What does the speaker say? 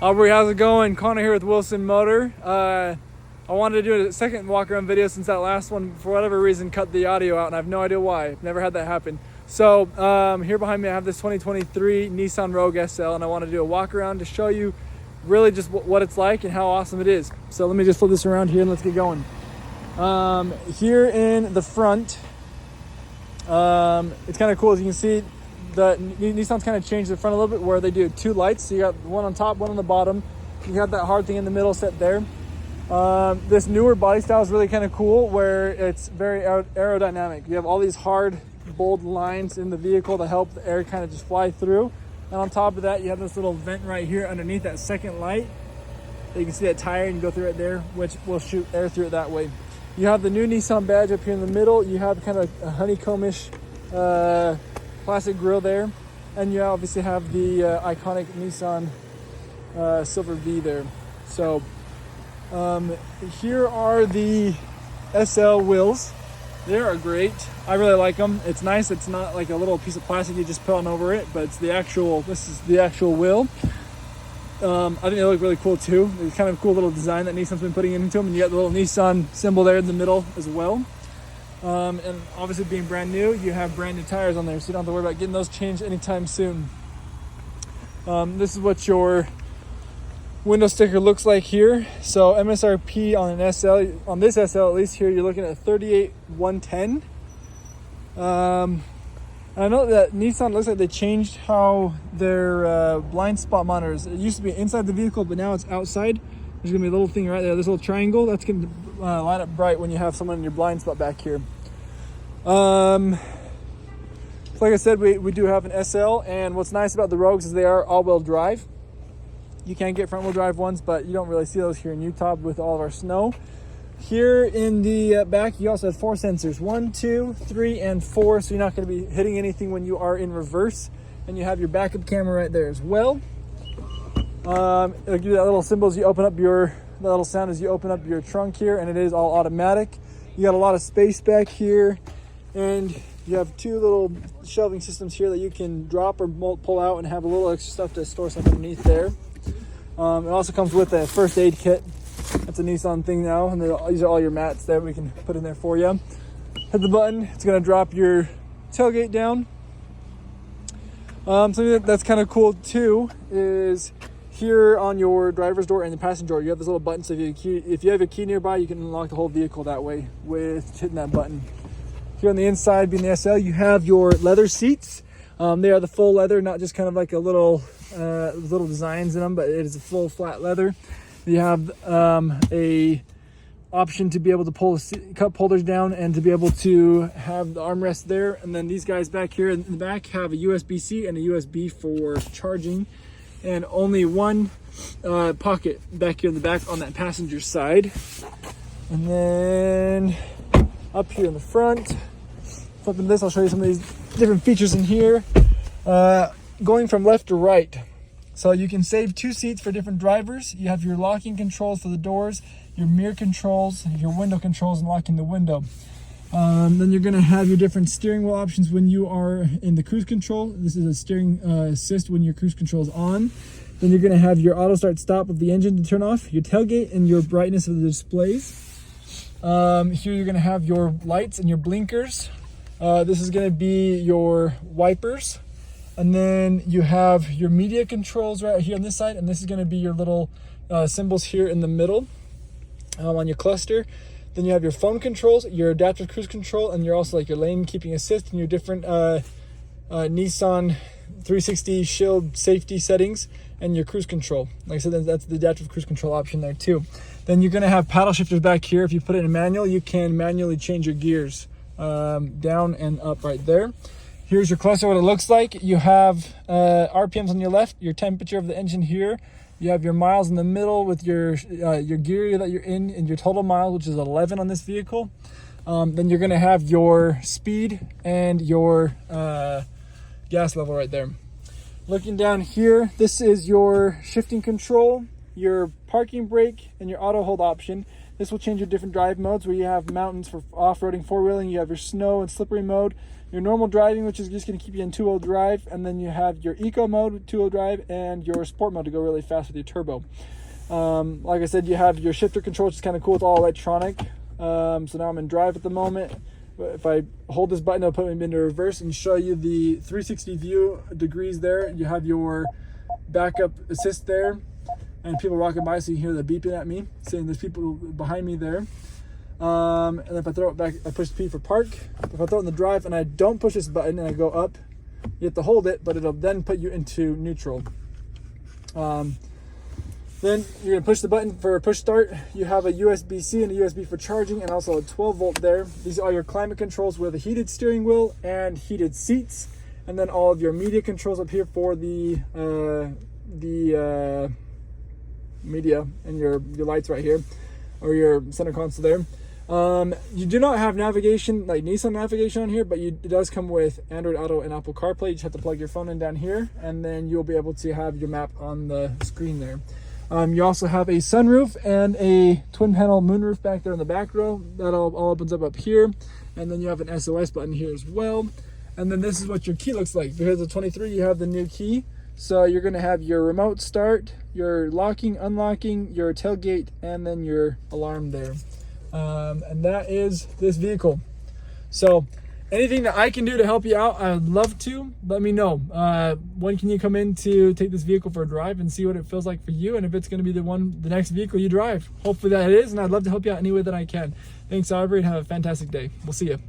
Aubrey, how's it going? Connor here with Wilson Motor. I wanted to do a second walk around video since that last one, for whatever reason, cut the audio out, and I have no idea why. I've never had that happen. So here behind me I have this 2023 Nissan Rogue SL, and I want to do a walk around to show you really just what it's like and how awesome it is. So let me just flip this around here and let's get going. Here in the front, it's kind of cool. As you can see, the Nissan's kind of changed the front a little bit, where they do two lights. So you got one on top, one on the bottom. You got that hard thing in the middle set there. This newer body style is really kind of cool, where it's very aerodynamic. You have all these hard, bold lines in the vehicle to help the air kind of just fly through. And on top of that, you have this little vent right here underneath that second light. You can see that tire and go through it there, which will shoot air through it that way. You have the new Nissan badge up here in the middle. You have kind of a honeycombish plastic grille there, and you obviously have the iconic Nissan silver V there. So here are the SL wheels. They are great. I really like them. It's nice. It's not like a little piece of plastic you just put on over it, but it's the actual. This is the actual wheel. I think they look really cool too. It's kind of a cool little design that Nissan's been putting into them, and you got the little Nissan symbol there in the middle as well. And obviously, being brand new, you have brand new tires on there, so you don't have to worry about getting those changed anytime soon. This is what your window sticker looks like here. So MSRP on an SL, on this SL at least here, you're looking at $38,110. I know that Nissan looks like they changed how their blind spot monitors. It used to be inside the vehicle, but now it's outside. There's gonna be a little thing right there, this little triangle that's gonna light up bright when you have someone in your blind spot back here. So like I said, we do have an SL, and what's nice about the Rogues is they are all-wheel drive. You can get front-wheel drive ones, but you don't really see those here in Utah with all of our snow. Here in the back, you also have 4 sensors, 1, 2, 3, and 4, so you're not going to be hitting anything when you are in reverse. And you have your backup camera right there as well. It'll give you that little symbol as you open up that little sound as you open up your trunk here, and it is all automatic. You got a lot of space back here, and you have 2 little shelving systems here that you can drop or pull out and have a little extra stuff to store stuff underneath there. It also comes with a first aid kit. That's a Nissan thing now, and these are all your mats that we can put in there for you. Hit the button, it's gonna drop your tailgate down. Something that's kind of cool too is here on your driver's door and the passenger door, you have this little button, so if you have a key nearby, you can unlock the whole vehicle that way with hitting that button. Here on the inside, being the SL, you have your leather seats. They are the full leather, not just kind of like a little designs in them, but it is a full flat leather. You have a option to be able to pull the cup holders down and to be able to have the armrest there. And then these guys back here in the back have a USB-C and a USB for charging, and only one pocket back here in the back on that passenger side. And then up here in the front, flipping this, I'll show you some of these different features in here. Going from left to right. So you can save 2 seats for different drivers. You have your locking controls for the doors, your mirror controls, your window controls, and locking the window. Then you're gonna have your different steering wheel options when you are in the cruise control. This is a steering assist when your cruise control is on. Then you're gonna have your auto start stop of the engine to turn off, your tailgate, and your brightness of the displays. Here you're gonna have your lights and your blinkers. This is gonna be your wipers. And then you have your media controls right here on this side, and this is going to be your little symbols here in the middle on your cluster. Then you have your phone controls, your adaptive cruise control, and you're also like your lane keeping assist and your different Nissan 360 shield safety settings and your cruise control. Like I said, that's the adaptive cruise control option there too. Then you're going to have paddle shifters back here. If you put it in manual, you can manually change your gears down and up right there. Here's your cluster, what it looks like. You have RPMs on your left, your temperature of the engine here. You have your miles in the middle with your gear that you're in, and your total miles, which is 11 on this vehicle. Then you're gonna have your speed and your gas level right there. Looking down here, this is your shifting control, your parking brake, and your auto hold option. This will change your different drive modes, where you have mountains for off-roading, four-wheeling. You have your snow and slippery mode. your normal driving, which is just going to keep you in 2-wheel drive, and then you have your eco mode with 2-wheel drive and your sport mode to go really fast with your turbo. Like I said, you have your shifter control, which is kind of cool with all electronic. So now I'm in drive at the moment. If I hold this button, it'll put me into reverse and show you the 360 view degrees there. You have your backup assist there, and people walking by, so you hear the beeping at me, saying there's people behind me there. And if I throw it back, I push P for park. If I throw it in the drive and I don't push this button and I go up, you have to hold it, but it'll then put you into neutral. Then you're gonna push the button for a push start. You have a USB-C and a USB for charging, and also a 12-volt there. These are your climate controls with a heated steering wheel and heated seats, and then all of your media controls up here for the media, and your lights right here, or your center console there. You do not have navigation like Nissan navigation on here, but it does come with Android Auto and Apple CarPlay. You just have to plug your phone in down here, and then you'll be able to have your map on the screen there. You also have a sunroof and a twin panel moonroof back there in the back row. That all opens up here. And then you have an SOS button here as well. And then this is what your key looks like. Because of 23, you have the new key. So you're gonna have your remote start, your locking, unlocking, your tailgate, and then your alarm there. And that is this vehicle. So anything that I can do to help you out, I'd love to. Let me know. When can you come in to take this vehicle for a drive and see what it feels like for you, and if it's going to be the next vehicle you drive. Hopefully that it is, and I'd love to help you out any way that I can. Thanks, Aubrey, and have a fantastic day. We'll see you.